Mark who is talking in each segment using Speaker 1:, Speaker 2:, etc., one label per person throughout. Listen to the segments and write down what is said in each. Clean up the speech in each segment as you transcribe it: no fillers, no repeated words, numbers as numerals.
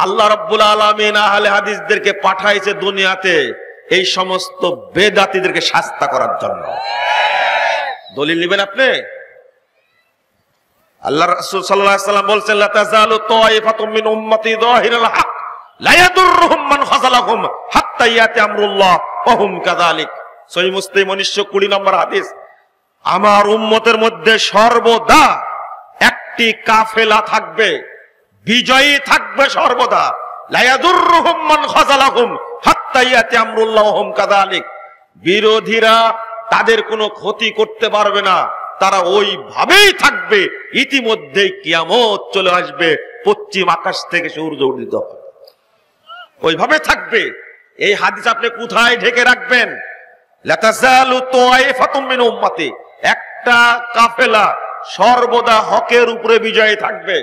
Speaker 1: আল্লাহ রাব্বুল আলামিন আহলে হাদিসদেরকে পাঠাইছে দুনিয়াতে এই সমস্ত বেদাতীদেরকে শাস্তা করার জন্য। দলিল নেবেন আপনি? আল্লাহ রাসূল সাল্লাল্লাহু আলাইহি ওয়াসাল্লাম বলছেন, লা তাযালু তায়ফাতুম মিন উম্মতি যাহিরুল হক লা ইয়াদুররুহুম মান খাযালাহুম হাত্তা ইয়াতি আমরুল্লাহ ওয়া হুম কাযালিক। সহিহ মুসলিম 1920 নম্বর হাদিস। আমার উম্মতের মধ্যে সর্বদা একটি কাফেলা থাকবে, বিজয়ী থাকবে সর্বদা। লা ইয়াদুররুহুম মান খাযালাহুম হাত্তা ইয়াতি আমরুল্লাহ ওয়া হুম কাযালিক। বিরোধীরা তাদের কোনো ক্ষতি করতে পারবে না, তারা ওইভাবেই থাকবে, ইতিমধ্যেই কিয়ামত চলে আসবে, পশ্চিম আকাশ থেকে সূর্য উদিত হবে, ওইভাবে থাকবে। এই হাদিস আপনি কোথায় ঢেকে রাখবেন? লা তাযালু তায়ফাতুম মিন উম্মতি, একটা কাফেলা সর্বদা হকের উপরে বিজয়ী থাকবে।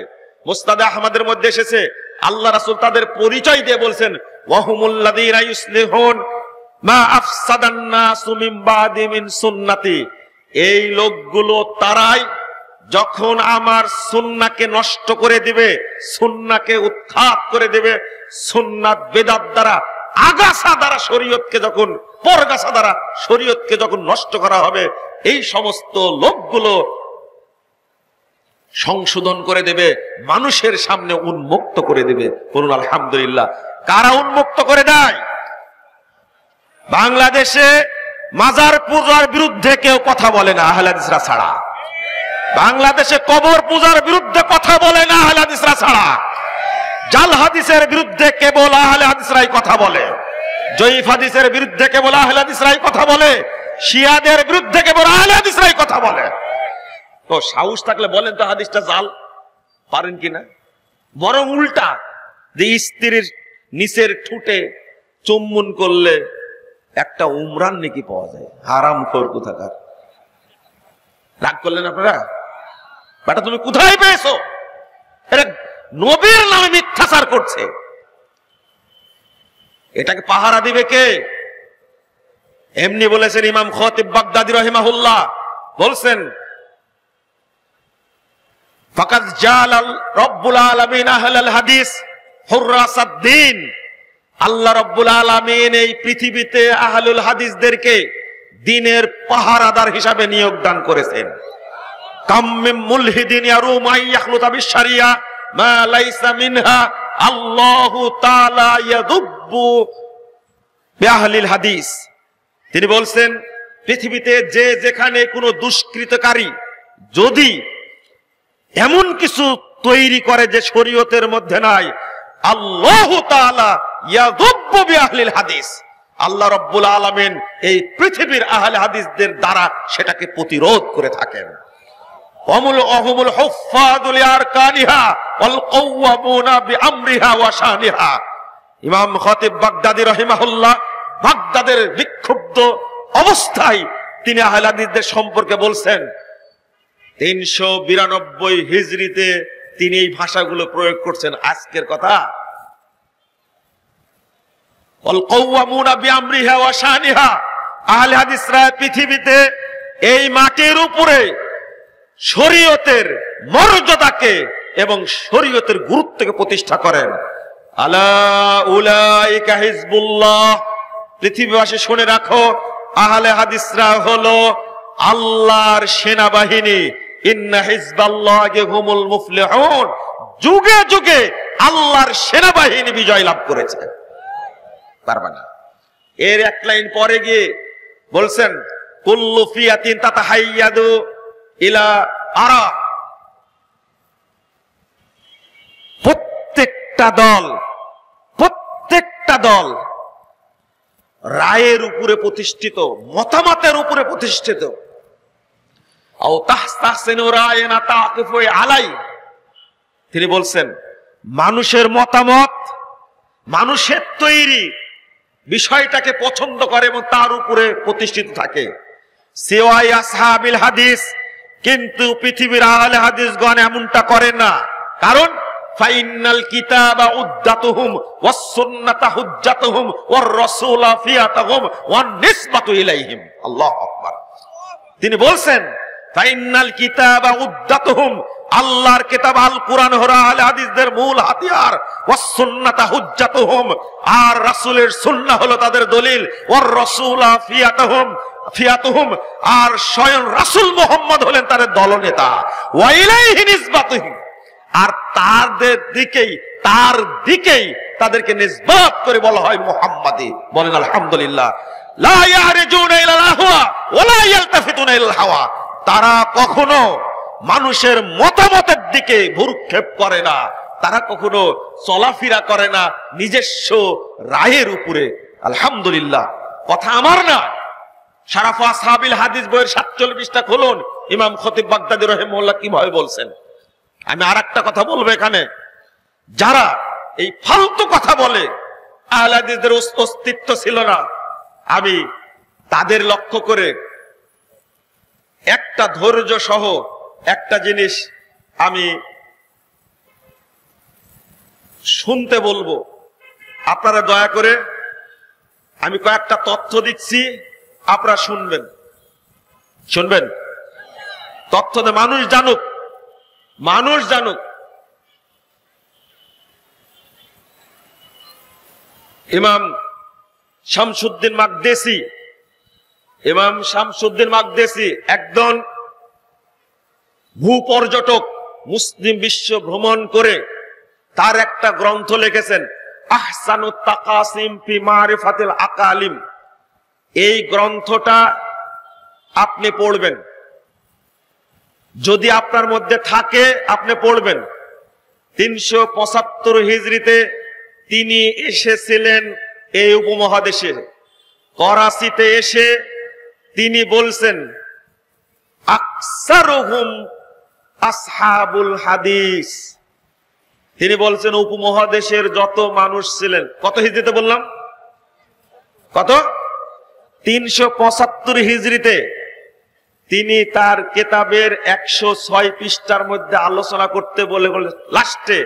Speaker 1: মুসনাদ আহমদের মধ্যে এসেছে, আল্লাহ রাসূল তাদের পরিচয় দিয়ে বলছেন, ওয়া হুমুল লাযীনা ইউসলিহুন মা আফসাদান নাসু মিন বাদি মিন সুন্নতি। এই লোকগুলো তারাই যখন আমার সুন্নাহকে নষ্ট করে দিবে, সুন্নাহকে উৎখাত করে দেবে, সুন্নাত বেদাত দ্বারা আগাছা দ্বারা শরীয়তকে যখন, পরগাছা দ্বারা শরীয়তকে যখন নষ্ট করা হবে, এই সমস্ত লোকগুলো সংশোধন করে দেবে, মানুষের সামনে উন্মুক্ত করে দেবে। বলুন আলহামদুলিল্লাহ। কারা উন্মুক্ত করে দেয়? বাংলাদেশে মাজার পূজার বিরুদ্ধে কেউ কথা বলে না আহলে হাদিসরা ছাড়া। বাংলাদেশে কবর পূজার বিরুদ্ধে কথা বলে না আহলে হাদিসরা ছাড়া। জাল হাদিসের বিরুদ্ধে কেবল আহলে হাদিসরাই কথা বলে, জয়ীফ হাদিসের বিরুদ্ধে কেবল আহলে হাদিসরাই কথা বলে, শিয়াদের বিরুদ্ধে কেবল আহলে হাদিসরাই কথা বলে। তো সাহস থাকলে বলেন তো হাদিসটা জাল, পারেন কিনা? বরং উল্টা, যে স্ত্রীর নিচের ঠুটে চুম্বন করলে একটা উমরান নাকি পাওয়া যায়। হারামখোর কোথাকার। রাগ করলেন আপনারা? বেটা তুমি কোথায় পেয়েছো? এটা নবীর নামে মিথ্যাচার করছে, এটাকে পাহারা দিবে কে? এমনি বলেছেন ইমাম খতিব বাগদাদি রাহিমাহুল্লাহ, বলছেন ফাকাদ জালাল রব্বুল আলামিন আহলাল হাদিস হুররাসাদ দ্বীন। আল্লাহ রব্বুল আলামিন এই পৃথিবীতে আহলুল হাদিসদেরকে দ্বীনের পাহারাদার হিসাবে নিয়োগ দান করেছেন। কাম মিন মুলহিদিন ইয়ারুম আইয়াখলুতা বিশরিয়া মা লাইসা মিনহা আল্লাহু তাআলা ইয়াযুব্বু বিআহলিল হাদিস। তিনি বলছেন পৃথিবীতে যে যেখানে কোনো দুষ্কৃতকারী যদি এমন কিছু তৈরি করে যে শরীয়তের মধ্যে নাই, আল্লাহু তাআলা ইয়াযুব্বু বিআহলিল হাদিস, আল্লাহ রাব্বুল আলামিন এই পৃথিবীর আহলে হাদিসদের দ্বারা সেটাকে প্রতিরোধ করে থাকেন। ওয়াহুমুল হুফাযু লিআরকানিহা ওয়াল কাওয়ামুনা বিআমরিহা ওয়া শানিহা। ইমাম খতিব বাগদাদি রাহিমাহুল্লাহ বাগদাদের বিক্ষুব্ধ অবস্থায় তিনি আহলে হাদিসদের সম্পর্কে বলছেন, 392 হিজরিতে তিনি এই ভাষাগুলো প্রয়োগ করছেন। আজকের কথা, ওয়াল কাওয়ামুনা বিআমরিহা ওয়া শানিহা। আহলে হাদিসরা পৃথিবীতে এই মাটির উপরে শরীয়তের মর্যাদাকে এবং শরীয়তের গুরুত্বকে প্রতিষ্ঠা করেন। আলা উলাইকা হিজবুল্লাহ। পৃথিবীবাসী শুনে রাখো, আহলে হাদিসরা হলো আল্লাহর সেনাবাহিনী। ইন্না হিজবাল্লাহি হুমুল মুফলিহুন। যুগে যুগে আল্লাহর সেনাবাহিনী বিজয় লাভ করেছে। পারবে না। এর এক লাইন পরে গিয়ে বলছেন, কুল্লু ফিয়াতিন তাতাহাইয়াদু ইলা আরা। প্রত্যেকটা দল রায়ের উপরে প্রতিষ্ঠিত, মতামতের উপরে প্রতিষ্ঠিত। আও তাহসাসিনু রায়না তাকিফু আলাই। তিনি বলছেন মানুষের মতামত, মানুষের তৈরি বিষয়টাকে পছন্দ করে এবং তার উপরে প্রতিষ্ঠিত থাকে। সিওয়াই আসহাবিল হাদিস, কিন্তু পৃথিবীর আহলে হাদিসগণ এমনটা করে না। কারণ ফাইনাল কিতাবা উদ্দাতুহুম ওয়াস সুন্নাতা হুজ্জাতুহুম ওয়ার রাসূলা ফিয়াতুহুম ওয়ান নিসবাতু ইলাইহিম। আল্লাহু আকবার। তিনি বলছেন ফাইনাল কিতাবা উদ্দাতুহুম, আল্লাহর কিতাব আল কুরআন হলো আহলে হাদিসদের মূল হাতিয়ার, ওয়াস সুন্নাতু হুজ্জাতুহুম, আর রাসূলের সুন্নাহ হলো তাদের দলিল, ওয়ার রাসূলা ফিয়াতুহুম, আর স্বয়ং রাসূল মুহাম্মদ হলেন তাদের দলনেতা, ওয়া ইলাইহি নিসবাতুহুম, আর তার দিকেই তাদেরকে নিসবত করে বলা হয় মুহাম্মাদি। বলেন আলহামদুলিল্লাহ। লা ইয়ারজুনা ইলাল আহওয়া ওয়া লা ইয়ালতাফিতুনা ইলাল হাওয়া, তারা কখনো মানুষের মতামতের দিকে ভ্রুক্ষেপ করে না, তারা কখনো চলাফেরা করে না নিজস্ব রায়ের উপরে। আলহামদুলিল্লাহ, কথা আমার না, শারাফু আসহাবিল হাদিস বইয়ের 47টা খুলুন, ইমাম খতিব বাগদাদী রাহিমাহুল্লাহ কিভাবে বলছেন। আমি আরেকটা কথা বলবো এখানে, যারা এই ফালতু কথা বলে আহলে হাদিসদের অস্তিত্ব ছিল না, আমি তাদের লক্ষ্য করে একটা ধৈর্য সহ একটা জিনিস আমি শুনতে বলবো। আপনারা দয়া করে, আমি কয়েকটা তথ্য দিচ্ছি, আপনারা শুনবেন তথ্য, মানুষ জানুক। ইমাম শামসুদ্দিন মাকদেসি একজন ভূপর্যটক, মুসলিম বিশ্ব ভ্রমণ করে তার একটা গ্রন্থ লিখেছেন, আহসানুত তাকাসিম ফি মারিফাতিল আকালিম। এই গ্রন্থটা আপনি পড়বেন, যদি আপনার মধ্যে থাকে আপনি পড়বেন। 375 হিজরিতে তিনি এসেছিলেন এই উপমহাদেশে, করাচিতে এসে তিনি বলছেন, আকসারুহুম আসহাবুল হাদিস। তিনি বলছেন উপমহাদেশের যত মানুষ ছিলেন, কত হিজরিতে বললাম, কত? 375 হিজরিতে তিনি তার কেতাবের 106 পৃষ্ঠার মধ্যে আলোচনা করতে বলে লাস্টে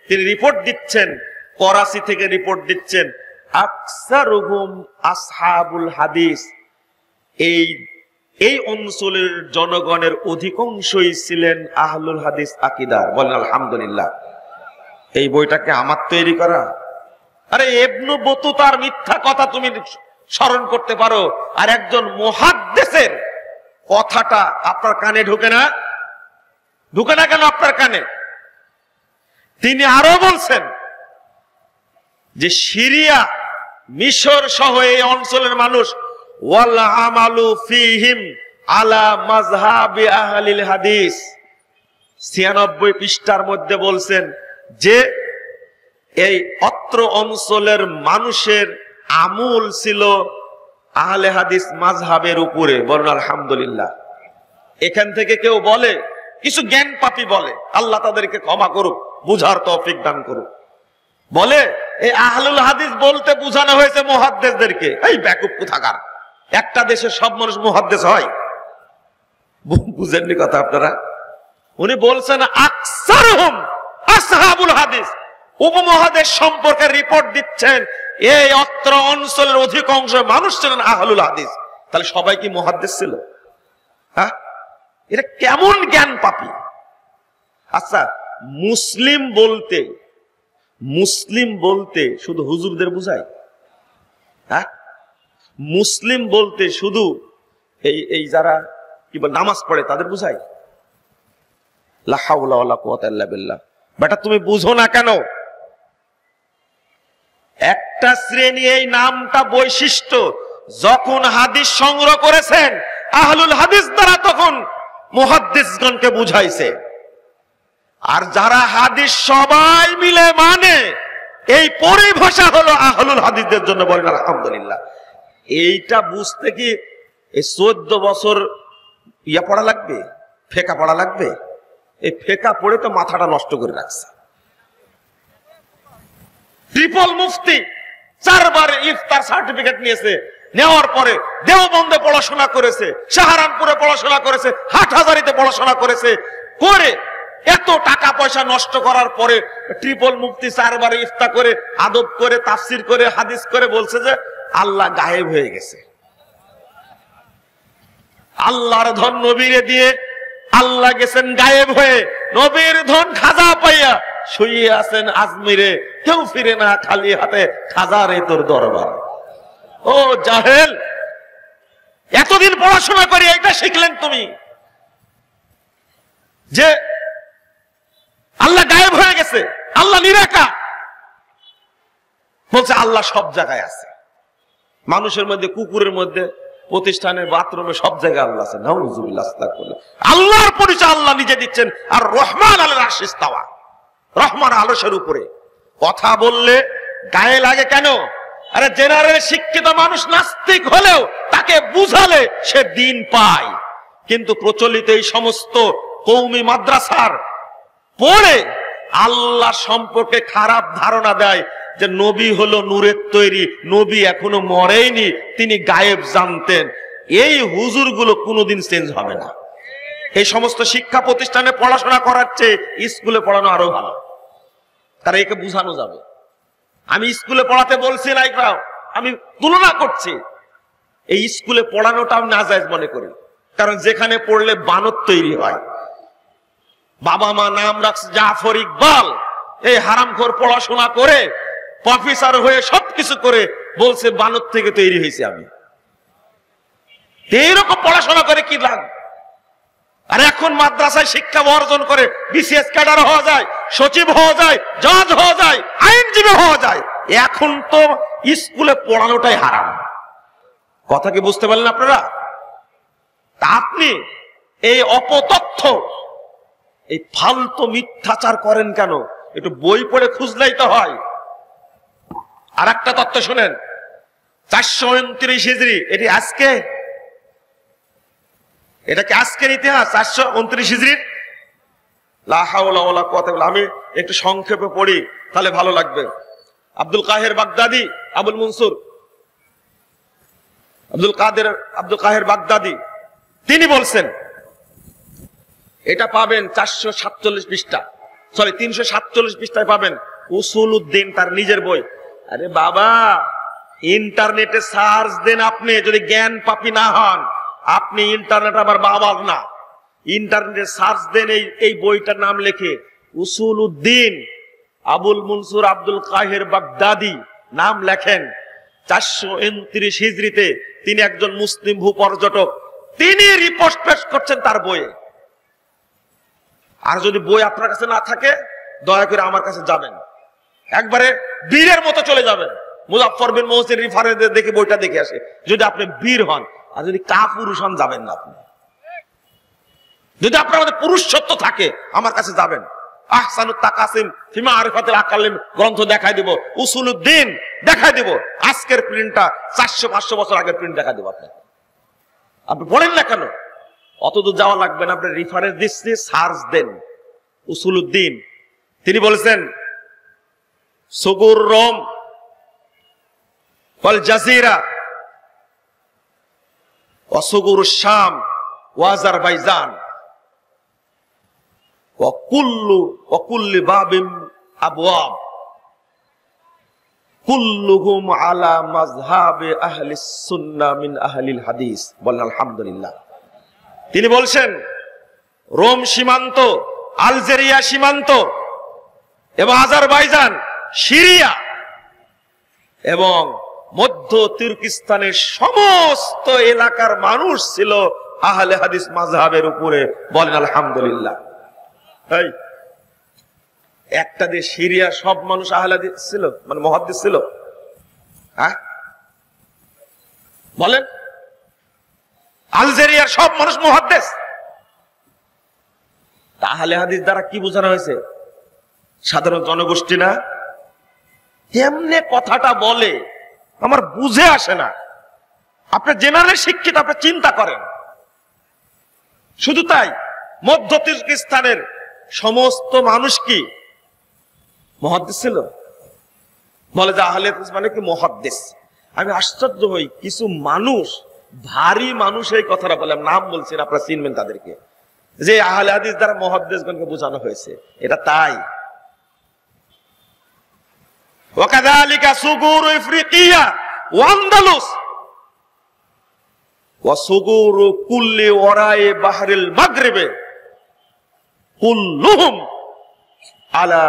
Speaker 1: তিনি রিপোর্ট দিচ্ছেন, করাচি থেকে রিপোর্ট দিচ্ছেন, আকসারুহুম আসহাবুল হাদিস। এই অঞ্চলের জনগণের অধিকাংশই ছিলেন আহলুল হাদিস আকীদা। বলেন আলহামদুলিল্লাহ। এই বইটাকে আমার তৈরি করা? আরে ইবনে বতুতার মিথ্যা কথা তুমি স্মরণ করতে পারো, আর একজন মুহাদ্দিসের কথাটা আপনার কানে ঢুকে না কেন আপনার কানে? তিনি আরো বলছেন যে সিরিয়া, মিশর সহ এই অঞ্চলের মানুষ ওয়াল আমালু ফিহিম আলা মাযহাবি আহলিল হাদিস। 96 পৃষ্ঠার মধ্যে বলছেন যে এই অত্র অঞ্চলের মানুষের আমল ছিল আহলে হাদিস মাযহাবের উপরে। বলুন আলহামদুলিল্লাহ। এখান থেকে কেউ বলে, কিছু জ্ঞান পাপী বলে, আল্লাহ তাদেরকে ক্ষমা করুক, বুঝার তৌফিক দান করুক, বলে এই আহলুল হাদিস বলতে বুঝানো হয়েছে মুহাদ্দিসদেরকে। এই বেকুব কোথাকার, একটা দেশের সব মানুষ মুহাদ্দিস হয়? বুঝেননি কথা আপনারা? উনি বলছেন আকসারুহুম আসহাবুল হাদিস, উপমহাদেশ সম্পর্কে রিপোর্ট দিচ্ছেন এই অত্র অঞ্চলের অধিকাংশ মানুষ ছিলেন আহলুল হাদিস। তাহলে সবাই কি মুহাদ্দিস ছিল? হ্যাঁ, এটা কেমন জ্ঞান পাপী! আচ্ছা, মুসলিম বলতে শুধু হুজুরদের বুঝায়? হ্যাঁ, মুসলিম বলতে শুধু এই যারা কি বল নামাজ পড়ে তাদের বুঝায়? লা হাওলা ওয়ালা কুওয়াতা ইল্লা বিল্লাহ। বেটা তুমি বুঝো না কেন? একটা শ্রেণী এই নামটা বৈশিষ্ট্য যখন হাদিস সংগ্রহ করেছেন আহলুল হাদিস দ্বারা, তখন মুহাদ্দিসগণকে বুঝাইছে। আর যারা হাদিস সবাই মিলে মানে, এই পরিভাষা হলো আহলুল হাদিসদের জন্য। বলেন আলহামদুলিল্লাহ। এইটা বুঝতে কি এই 14 বছর পড়া লাগবে, ফেকা পড়া লাগবে? এই ফেকা পড়ে তো মাথাটা নষ্ট করে রাখছে। ট্রিপল মুফতি 4 বার ইফতার সার্টিফিকেট নিয়েছে, নেওয়ার পরে দেওবন্দে পড়াশোনা করেছে, সাহারানপুরে পড়াশোনা করেছে, হাটহাজারীতে পড়াশোনা করেছে, করে এত টাকা পয়সা নষ্ট করার পরে ট্রিপল মুফতি 4 বার ইফতার করে, আদব করে, তাফসির করে, হাদিস করে বলছে যে আল্লাহ গায়েব হয়ে গেছে। আল্লাহর ধন নবীরে দিয়ে আল্লাহ গেছেন গায়েব হয়ে, নবীর ধন খাজা পাইয়া শুয়ে আছেন আজমিরে, কেউ ফিরে না খালি হাতে, খাজা রে তোর দরবার। ও জাহেল, এতদিন পড়াশোনা করে এটা শিখলেন তুমি যে আল্লাহ গায়েব হয়ে গেছে, আল্লাহ নিরাকার। বলছে আল্লাহ সব জায়গায় আছে, মানুষের মধ্যে, কুকুরের মধ্যে, প্রতিষ্ঠানের বাথরুমে, সব জায়গায় আল্লাহ আছে। নাউযুবিল্লাহ, আস্তাগফিরুল্লাহ। আল্লাহর পরিচয় আল্লাহ নিজে দিচ্ছেন। আর রহমান আলাল আরশি ইস্তাওয়া, রহমান আরশের উপরে। কথা বললে গায়ে লাগে কেন? আরে জেনারেল শিক্ষিত মানুষ নাস্তিক হলেও তাকে বুঝালে সে দিন পায়। কিন্তু প্রচলিত এই সমস্ত কওমি মাদ্রাসার পড়ে আল্লাহ সম্পর্কে খারাপ ধারণা দেয় যে নবী হলো নূরের তৈরি, নবী এখনো মরেইনি, তিনি গায়েব জানতেন। এই হুজুরগুলো কোনোদিন চেঞ্জ হবে না। এই সমস্ত শিক্ষা প্রতিষ্ঠানে পড়াশোনা করার চেয়ে স্কুলে পড়ানো আরো ভালো, তারা একে বুঝানো যাবে। আমি স্কুলে পড়াতে বলছি না, আমি তুলনা করছি। এই স্কুলে পড়ানোটা আমি নাজায়েজ মনে করি, কারণ যেখানে পড়লে বানর তৈরি হয়। বাবা মা নাম রাখছে জাফর ইকবাল, এই হারামখোর পড়াশোনা করে প্রফেসর হয়ে সবকিছু করে বলছে বানর থেকে তৈরি হয়েছে আমি। এইরকম পড়াশোনা করে কি লাভ? আর এখন মাদ্রাসায় শিক্ষা অর্জন করে বিসিএস ক্যাডার হওয়া যায়, সচিব হওয়া যায়, জজ হওয়া যায়, আইনজীবী হওয়া যায়। এখন তো স্কুলে পড়ানোটাই হারাম। কথা কি বুঝতে পারলেন আপনারা? তা আপনি এই অপতথ্য, এই ফালতু মিথ্যাচার করেন কেন? একটু বই পড়ে খুঁজলেই তো হয়। আর একটা তথ্য শুনেন, 429 হিজরি, এটি আজকে, এটা কি আজকের ইতিহাস? 429 হিজরির। লা হাওলা ওয়ালা কুওয়াতা ইল্লা বিল্লাহ। আমি একটু সংক্ষেপে পড়ি, তাহলে ভালো লাগবে। আব্দুল কাহের বাগদাদি, আবুল মনসুর আব্দুল কাহের বাগদাদি, তিনি বলছেন, এটা পাবেন 447 পৃষ্ঠা, সরি 347 পৃষ্ঠায় পাবেন, উসুলউদ্দিন, তার নিজের বই। আরে বাবা, ইন্টারনেটে সার্চ দেন, আপনি যদি জ্ঞান পাপী না হন, আপনি ইন্টারনেট আবার বাবার না, ইন্টারনেটে সার্চ দেন এই বইটার নাম লেখে উসুলউদ্দিন আবুল মনসুর আব্দুল কাহের বাগদাদি, নাম লেখেন। 429 হিজরিতে তিনি একজন মুসলিম ভূপর্যটক, তিনি রিপোর্ট পেশ করছেন তার বইয়ে। আর যদি বই আপনার কাছে না থাকে, দয়া করে আমার কাছে যাবেন, একবারে বীরের মতো চলে যাবেন, মুজাফফর বিন মুহসিন রিফারে দেখে বইটা দেখে আসে, যদি আপনি বীর হন। আর যদি কাপুরুষ হন, যাবেন না আপনি। যদি আপনার মধ্যে পুরুষত্ব থাকে, আমার কাছে যাবেন। আহসানুত তাকাসিম ফি মারিফাতিল আকালিম গ্রন্থ দেখাই দিব, উসুলউদ্দিন দেখাই দিব, আজকের প্রিন্টটা 400-500 বছর আগের প্রিন্ট দেখাই দিব আপনাকে। আপনি পড়েন না কেন? অতদূর যাওয়া লাগবে না, আপনি রেফারেন্স দিচ্ছি, সার্চ দেন উসুলউদ্দিন। তিনি বলেছেন, সুগুর রোম ওয়াল জাজিরা ওয়া সুগুর শাম ওয়া আজারবাইজান ওয়া কুল্লি বাবিন আবওয়াব কুল্লুহুম আলা মাযহাবি আহলিস সুন্নাহ মিন আহলিল হাদিস। বলেন আলহামদুলিল্লাহ। তিনি বলছেন, রোম সীমান্ত, আলজেরিয়া সীমান্ত এবং আজারবাইজান, সিরিয়া এবং মধ্য তুর্কিস্তানের সমস্ত এলাকার মানুষ ছিল আহলে হাদিস মাযহাবের উপরে। বলেন আলহামদুলিল্লাহ। এই একটা দেশ সিরিয়া, সব মানুষ আহলে হাদিস ছিল, মানে মুহাদ্দিস ছিল? হ্যাঁ বলেন। আলজেরিয়ার সব মানুষ মুহাদ্দিস। আহলে হাদিস দ্বারা কি বোঝানো হয়েছে? সাধারণ জনগোষ্ঠী না? কেমনে কথাটা বলে আমার বুঝে আসে না। আপনি জেনারেল শিক্ষিত, আপনি চিন্তা করেন। শুধু তাই, মধ্য তুর্কিস্তানের সমস্ত মানুষ কি মুহাদ্দিস ছিল? বলে যে আহলে হাদিস মানে কি মুহাদ্দিস। আমি আশ্চর্য হই, কিছু মানুষ, ভারী মানুষ এই কথাটা বলে, নাম বলছেন, আপনারা চিনবেন তাদেরকে, যে আহলে হাদিস দ্বারা মুহাদ্দিসগণকে বোঝানো হয়েছে। এটা তাই। ওয়াকাযালিকা সুগুর ইফরিকিয়া ওয়া আন্দালুস ওয়া সুগুর কুল্লি ওয়ারায়ে বাহরিল মাগরিবে কুল্লুহুম আলা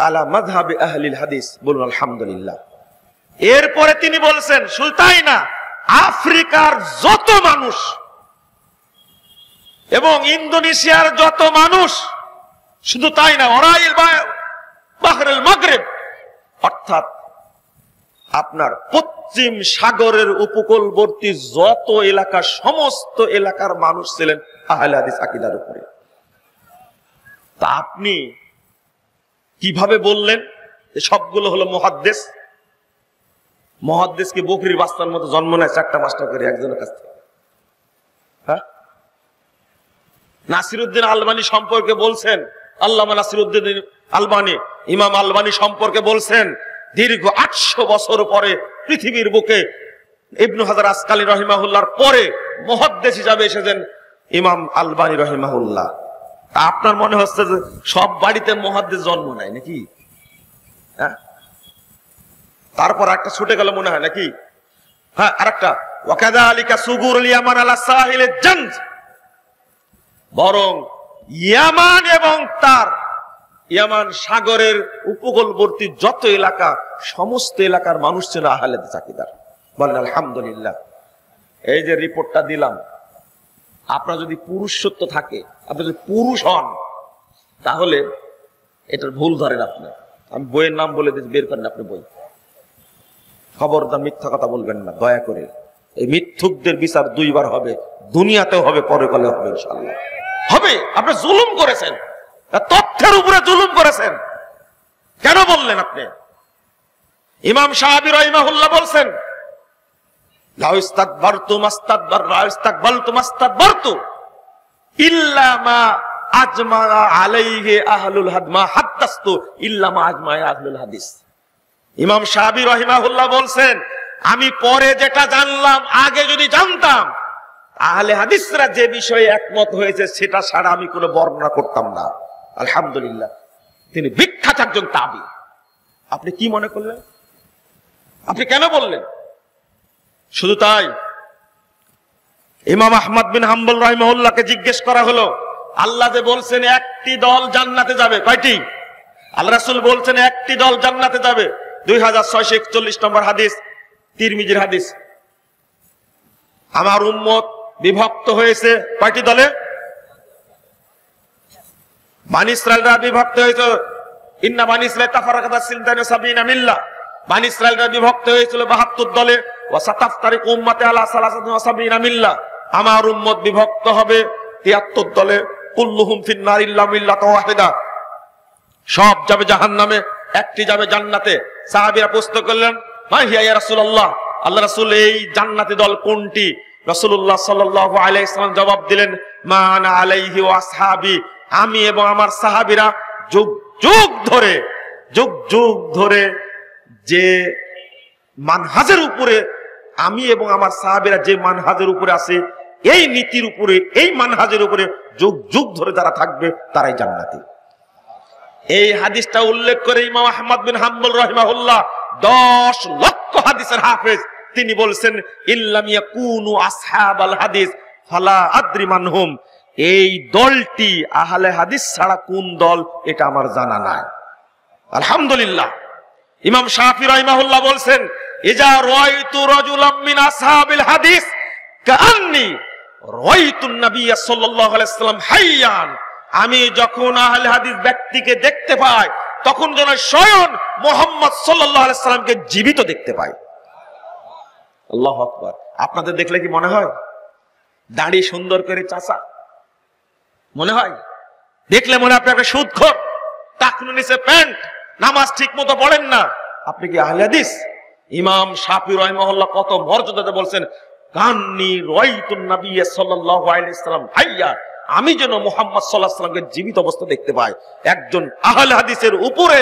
Speaker 1: আলা মাযহাবি আহলিল হাদিস। বলুন আলহামদুলিল্লাহ। এরপরে তিনি বলছেন শুধু তাই না, আফ্রিকার যত মানুষ এবং ইন্দোনেশিয়ার যত মানুষ, শুধু তাই না, ওরাইল বাহরুল মাগরিব অর্থাৎ আপনার পশ্চিম সাগরের উপকূলবর্তী যত এলাকা, সমস্ত এলাকার মানুষ ছিলেন আহলে হাদিস আকীদার উপরে। তা আপনি কিভাবে বললেন সবগুলো হলো মুহাদ্দিস? মুহাদ্দিস কি বকরির বাচ্চার মতো জন্ম নেয় 4টা 5টা করে একজনের কাছ থেকে? হ্যাঁ, নাসিরউদ্দিন আলবানী সম্পর্কে বলছেন, আল্লামা নাসিরউদ্দিন আলবানী, ইমাম আলবানী সম্পর্কে বলছেন দীর্ঘ 800 বছর পরে পৃথিবীর বুকে ইবনে হাজার আসকালী রাহিমাহুল্লাহর পরে মুহাদ্দিস হিসাবে এসেছেন ইমাম আলবানী রাহিমাহুল্লাহ। আপনার মনে হচ্ছে যে সব বাড়িতে মুহাদ্দিস জন্ম নেয় নাকি? হ্যাঁ, তারপর একটা ছুটে গেল মনে হয় নাকি? হ্যাঁ, আরেকটা ওয়াকাযালিকা সুগুরুল ইয়ামান আলা সাহিলিল জানজ, বরং ইয়ামান এবং তার ইয়ামান সাগরের উপকূলবর্তী যত এলাকা, সমস্ত এলাকার মানুষ ছিল আহলে হাদিস আকীদার। বলেন আলহামদুলিল্লাহ। এই যে রিপোর্টটা দিলাম, আপনার যদি পুরুষত্ব থাকে, আপনি যদি পুরুষ হন, তাহলে এটার ভুল ধরেন আপনি। আমি বইয়ের নাম বলে দিচ্ছি, বের করেন আপনি বই। খবরদার মিথ্যা কথা বলবেন না দয়া করে। এই মিথ্যুকদের বিচার 2 বার হবে, দুনিয়াতেও হবে, পরকালেও হবে ইনশাআল্লাহ। হবে। আপনি জুলুম করেছেন, তথ্যের উপরে জুলুম করেছেন, কেন বললেন আপনি? ইমাম শাহাবী রাহিমাহুল্লাহ বলছেন লা ইস্তাকবারতু মাস্তাকবার লা ইস্তাকবালতু মাস্তাকবারতু ইল্লা মা আজমা আলাইহি আহলুল হাদিস মা হাদাসতু ইল্লা মা আজমা আহলুল হাদিস। ইমাম শাহাবী রাহিমাহুল্লাহ বলছেন, আমি পরে যেটা জানলাম, আগে যদি জানতাম আহলে হাদিসরা যে বিষয়ে একমত হয়েছে সেটা ছাড়া আমি কোনো বর্ণনা করতাম না। আলহামদুলিল্লাহ, তিনি বিখ্যাত একজন তাবী। আপনি কি মনে করলেন? আপনি কেন বললেন? শুধু তাই, ইমাম আহমদ বিন হাম্বল রাহিমাহুল্লাহকে জিজ্ঞেস করা হলো, আল্লাহ যে বলছেন একটি দল জান্নাতে যাবে, কয়টি? আল্লাহ রাসূল বলছেন একটি দল জান্নাতে যাবে। 2641 নম্বর হাদিস, তিরমিজির হাদিস। আমার উম্মত বিভক্ত হয়েছে কয়টি দলে? বানি ইসরাইলরা বিভক্ত হয়েছে, ইন্না বানি ইসরাইল তাফারাকাত সিনতানি সাবিনা মিল্লাহ। বানি ইসরাইলরা বিভক্ত হয়েছিল 72 দলে। ওয়া সাতাফতারিকু উম্মতি আলা সালাসাতিন ওয়া সাবিনা মিল্লাহ। আমার উম্মত বিভক্ত হবে 73 দলে। কুল্লুহুম ফিন-নার ইল্লা মিল্লাতান ওয়াহিদা। সব যাবে জাহান্নামে, একটি যাবে জান্নাতে। সাহাবীরা প্রশ্ন করলেন, মা হিয়া ইয়া রাসূলুল্লাহ, আল্লাহ রাসূল এই জান্নাতি দল কোনটি? রাসূলুল্লাহ সাল্লাল্লাহু আলাইহি ওয়াসাল্লাম জবাব দিলেন, মা আনা আলাইহি ওয়া আসহাবি, আমি এবং আমার সাহাবীরা যুগ যুগ ধরে যে মানহাজের উপরে, আমি এবং আমার সাহাবীরা যে মানহাজের উপরে আছে, এই নীতির উপরে, এই মানহাজের উপরে যুগ যুগ ধরে যারা থাকবে তারাই জান্নাতি। এই হাদিসটা উল্লেখ করে ইমাম আহমদ বিন হাম্বল রাহিমাহুল্লাহ 10 লক্ষ হাদিসের হাফেজ, তিনি বলছেন ইল্লাম ইয়াকুনু আসহাবাল হাদিস ফালা আদরি মানহুম। এই দলটি আহলে হাদিস ছাড়া কোন দল এটা আমার জানা নাই। আলহামদুলিল্লাহ। ইমাম শাফি রাহিমাহুল্লাহ বলছেন, ইজা রাআইতু রাজুলাম মিন আসহাবিল হাদিস কাআন্নী রাআইতুন নবী সাল্লাল্লাহু আলাইহি ওয়াসাল্লাম হাইয়ান। আমি যখন আহলে হাদিস ব্যক্তিকে দেখতে পাই, তখন যেন স্বয়ং মুহাম্মদ সাল্লাল্লাহু আলাইহি ওয়াসাল্লামকে জীবিত দেখতে পাই। আল্লাহু আকবার। আপনাদের দেখলে কি মনে হয় দাড়ি সুন্দর করে চাচা? মনে হয়? দেখলে মনে হয় আপনি একটা সুদখোর, টাকনু নিচে প্যান্ট, নামাজ ঠিক মতো পড়েন না। আপনি কি আহলে হাদিস? ইমাম শাফি রাহিমাহুল্লাহ কত মর্যাদাতে বলছেন, কান্নী রাআইতুন নবী সাল্লাল্লাহু আলাইহি ওয়াসাল্লাম হাইয়া, আমি যেন মুহাম্মদ সাল্লাল্লাহু আলাইহি ওয়াসাল্লামকে জীবিত অবস্থা দেখতে পাই। একজন আহলে হাদিসের উপরে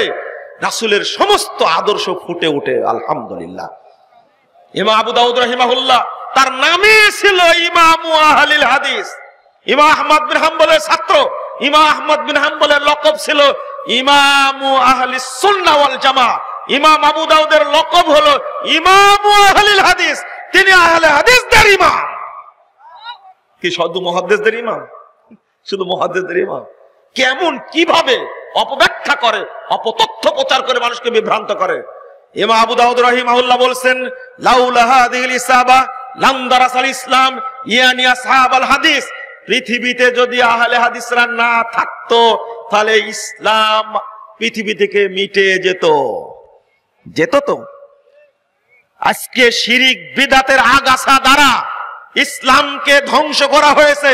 Speaker 1: রাসূলের সমস্ত আদর্শ ফুটে ওঠে। আলহামদুলিল্লাহ। ইমাম আবু দাউদ রাহিমাহুল্লাহ, তার নামই ছিল ইমামু আহলিল হাদিস। ইমাম আহমদ বিন হাম্বলের ছাত্র। ইমাম আহমদ বিন হাম্বলের লকব ছিল ইমামু আহলিস সুন্নাহ ওয়াল জামাআহ। ইমাম আবু দাউদের লকব হলো ইমামু আহলিল হাদিস। তিনি আহলে হাদিসদের ইমাম। কি শুধু মুহাদ্দিসদের ইমাম? শুধু মুহাদ্দিসদের ইমাম। কেমন কিভাবে অপব্যাখ্যা করে, অপতথ্য প্রচার করে মানুষকে বিভ্রান্ত করে। ইমাম আবু দাউদ রাহিমাহুল্লাহ বলছেন, লাউলা হাযিহিল ইসাবা লাম দারাসাল ইসলাম ইয়ানি আসহাবাল হাদিস। পৃথিবীতে যদি আহলে হাদিসরা না থাকতো তাহলে ইসলাম পৃথিবী থেকে মিটে যেত। তো আজকে শিরিক বিদআতের আগাছা দ্বারা ইসলামকে ধ্বংস করা হয়েছে,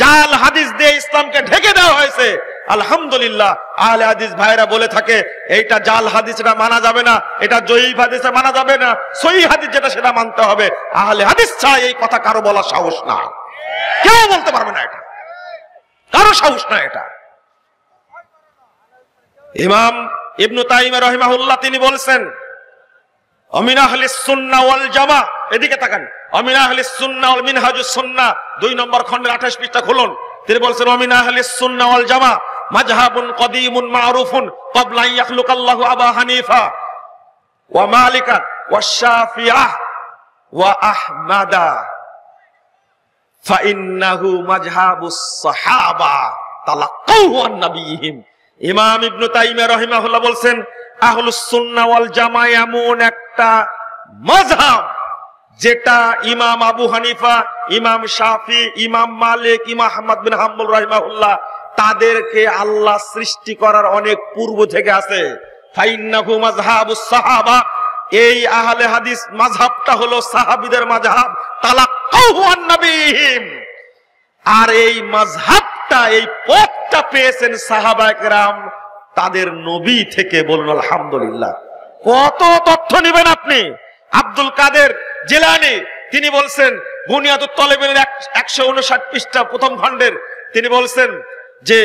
Speaker 1: জাল হাদিস দিয়ে ইসলামকে ঢেকে দেওয়া হয়েছে। আলহামদুলিল্লাহ আহলে হাদিস ভাইরা বলে থাকে এইটা জাল হাদিস, এটা মানা যাবে না, এটা জয়ীফ হাদিস মানা যাবে না, সহিহ হাদিস যেটা সেটা মানতে হবে। আহলে হাদিস ছাড়া এই কথা কারো বলার সাহস না, কেউ বলতে পারবে না, এটা কারো সাহস না। এটা ইমাম ইবনে তাইমিয়া রাহিমাহুল্লাহ তিনি বলছেন, আমিন আহলিস সুন্নাহ ওয়াল জামা, এদিকে তাকান, আমিন আহলিস সুন্নাহ ওয়াল মিনহাজুস সুন্নাহ 2 নম্বর খণ্ডের 28 পৃষ্ঠা খুলুন। তিনি বলছেন, আমিন আহলিস সুন্নাহ ওয়াল জামা মাযহাবুন কদীমুন মারুফুন ক্বাবলা আন ইয়াখলুকাল্লাহু আবা হানিফা ওয়া মালিকা ওয়া শাফিঈ ওয়া আহমাদা ফাইন্নাহু মাযহাবুস সাহাবা তালাক্কাহু আন নবিয়িহিম। ইমাম ইবনে তাইমিয়া রাহিমাহুল্লাহ বলছেন, আহলুস সুন্নাহ ওয়াল জামা এমন একটা মাযহাব যেটা ইমাম আবু হানিফা, ইমাম শাফি, ইমাম মালিক, ইমাম আহমদ বিন হাম্বল রাহিমাহুল্লাহ তাদেরকে আল্লাহ সৃষ্টি করার অনেক পূর্ব থেকে আছে। ফাইন্নাহু মাযহাবুস সাহাবা, এই আহলে হাদিস মাযহাবটা হলো সাহাবীদের মাযহাব, তালাক্কাহু আন নবিয়িহিম। আর এই মাযহাবটা, এই পথটা পেয়েছেন সাহাবায়ে কেরাম তাদের নবী থেকে। বলুন আলহামদুলিল্লাহ। কত তথ্য নেবেন আপনি। আব্দুল কাদের জিলানী তিনি বলছেন, বুনিয়াদুত তালিবিনের 159 পৃষ্ঠা প্রথম খণ্ডের তিনি বলছেন যে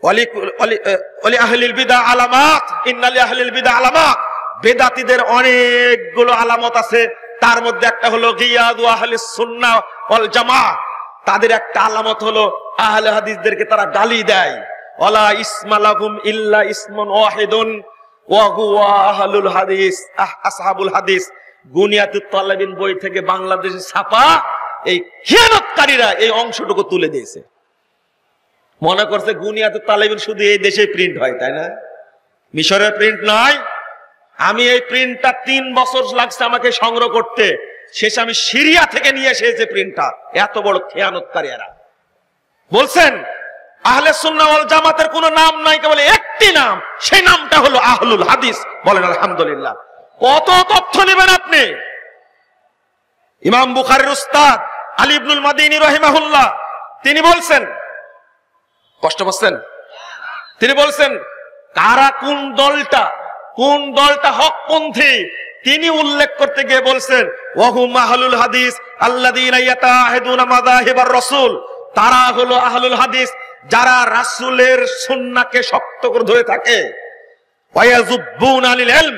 Speaker 1: ওয়ালি আহলিল বিদআ আলামাত, ইন্না লি আহলিল বিদআ আলামাত, বেদাতীদের অনেকগুলো আলামত আছে, তার মধ্যে একটা হলো গিয়াদু আহলিস সুন্নাহ ওয়াল জামাআহ। তাদের একটা আলামত হলো আহলে হাদিসদেরকে তারা গালি দেয়। ওয়ালা ইসমা লাহুম ইল্লা ইসমুন ওয়াহিদুন ওয়া হুয়া আহলুল হাদিস, আসহাবুল হাদিস। বুনিয়াদুত তালিবিন বই থেকে বাংলাদেশে ছাপা এই খিয়ানতকারীরা এই অংশটুকু তুলে দিয়েছে। মনে করছে বুনিয়াদুত তালিবিন শুধু এই দেশে প্রিন্ট হয়, তাই না? মিশরের প্রিন্ট নয়। আমি এই প্রিন্টটা 3 বছর লাগছে আমাকে সংগ্রহ করতে, শেষে আমি সিরিয়া থেকে নিয়ে এসেছি প্রিন্টটা। এত বড় খিয়ানতকারী এরা। বলছেন আহলে সুন্নাহ ওয়াল জামাতের কোনো নাম নাই, কেবল একটি নাম, সেই নামটা হলো আহলুল হাদিস। বলেন আলহামদুলিল্লাহ। কত তথ্য নেবেন আপনি। ইমাম বুখারীর উস্তাদ আলী ইবনুল মাদিনী রাহিমাহুল্লাহ তিনি বলছেন, কষ্ট পাচ্ছেন? তিনি বলছেন কারা কোন দলটা হকপন্থী তিনি উল্লেখ করতে গিয়ে বলছেন, ওয়াহুম আহলুল হাদিস আল্লাযীনা ইয়াতাআহিদুনা মাযাহিবার রাসূল, তারা হলো আহলুল হাদিস যারা রাসূলের সুন্নাহকে শক্ত করে ধরে থাকে। ওয়ায়াযুব্বুনা আনিল ইলম,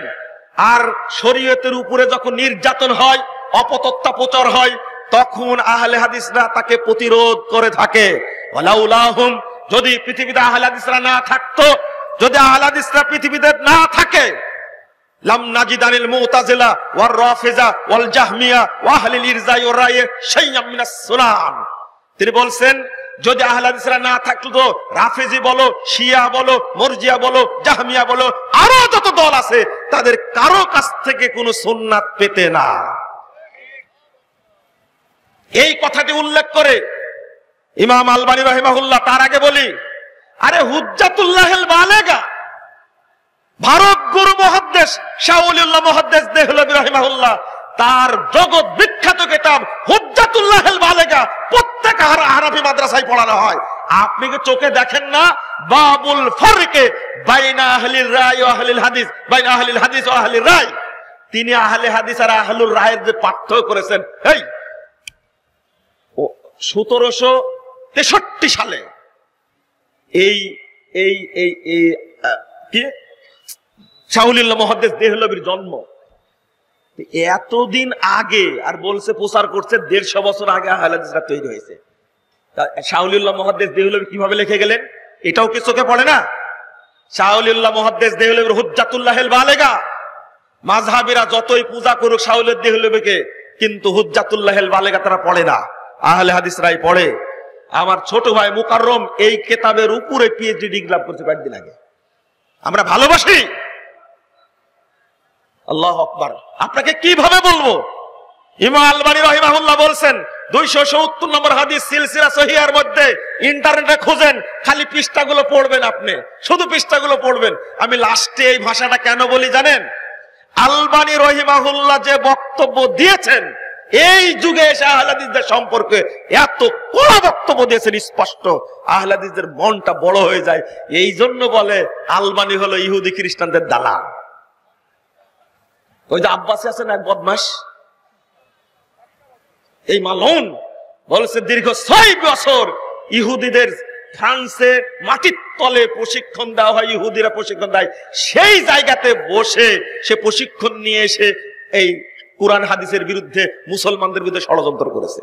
Speaker 1: আর শরীয়তের উপরে যখন নির্যাতন হয়, অপতথ্য প্রচার হয়, তখন আহলে হাদিসরা তাকে প্রতিরোধ করে থাকে। ওয়ালাউলাহুম, যদি পৃথিবীতে আহলে হাদিসরা না থাকতো, যদি আহলে হাদিসরা পৃথিবীতে না থাকে, লাম নাজিদানিল মুতাজিলা ওয়ার রাফিজা ওয়াল জাহমিয়া ওয়া আহলিল ইরজাই ওয়ার রায় শাইয়াম মিনাস সুনান। তিনি বলছেন যদি আহলে হাদিসরা না থাকতো, রাফিজি বলো, শিয়া বলো, মুরজিয়া বলো, জাহমিয়া বলো, আরো যত দল আছে, তাদের কারো কাছ থেকে কোনো সুন্নাত পেতে না। এই কথাটি উল্লেখ করে ইমাম আলবানী রাহিমাহুল্লাহ, তার আগে বলি, আরে হুজ্জাতুল্লাহিল বালেগা, ভারত গুরু মুহাদ্দিস শাহ ওলিউল্লাহ মুহাদ্দিস দেহলভী রাহিমাহুল্লাহ, তার জগৎ বিখ্যাত কিতাব হুজ্জাতুল্লাহিল বালেগা প্রত্যেক হানাফি মাদ্রাসায় পড়ানো হয়। আপনি কি চোখে দেখেন না? বাবুল ফারকে বাইনা আহলিল রায় ওয়া আহলিল হাদিস, বাইনা আহলিল হাদিস ওয়া আহলির রায়। তিনি আহলে হাদিস আর আহলুর রায়ের যে পার্থক্য করেছেন, এই 1763 সালে এই এই এই কি শাহ ওলিউল্লাহ মুহাদ্দিস দেহলভীর জন্ম। এতদিন আগে, আর বলছে প্রচার করছে 150 বছর আগে আহলে হাদিসরা তৈরি হয়েছে। শাহ ওলিউল্লাহ মুহাদ্দিস দেহলভী কিভাবে লিখে গেলেন এটাও কি চোখে পড়ে না? শাহ ওলিউল্লাহ মুহাদ্দিস দেহলভীর হুজ্জাতুল্লাহিল বালেগা, মাযহাবীরা যতই পূজা করুক শাহ ওলিউল্লাহ দেহলভীকে, কিন্তু হুজ্জাতুল্লাহিল বালেগা তারা পড়ে না, আহলে হাদিসরাই পড়ে। আমার ছোট ভাই মুকাররম এই কিতাবের উপরে পিএইচডি ডিগ্রি লাভ করছে কয়েকদিন আগে। আমরা ভালোবাসি। আল্লাহু আকবার। আপনাকে কিভাবে বলবো? ইমাম আলবানী রাহিমাহুল্লাহ বলছেন 270 নম্বর হাদিস সিলসিলা সহিহার মধ্যে, ইন্টারনেটে খোঁজেন, খালি পৃষ্ঠাগুলো পড়বেন, আপনি শুধু পৃষ্ঠাগুলো পড়বেন। আমি লাস্টে এই ভাষাটা কেন বলি জানেন? আলবানী রাহিমাহুল্লাহ যে বক্তব্য দিয়েছেন এই যুগে এসে আহলে হাদিসদের সম্পর্কে এত কড়া বক্তব্য দিয়েছেন, স্পষ্ট আহলে হাদিসদের মনটা বড় হয়ে যায়। এই জন্য বলে আলবানী হলো ইহুদি খ্রিস্টানদের দালাল। ওই যে আব্বাসী আছেন এক বদমাশ, এই মালউন বলেছে দীর্ঘ 6 বছর ইহুদিদের ফ্রান্সে মাটির তলে প্রশিক্ষণ দেওয়া হয়, ইহুদিরা প্রশিক্ষণ দেয়, সেই জায়গাতে বসে সে প্রশিক্ষণ নিয়ে এসে এই কুরআন হাদিসের বিরুদ্ধে মুসলমানদের বিরুদ্ধে ষড়যন্ত্র করেছে।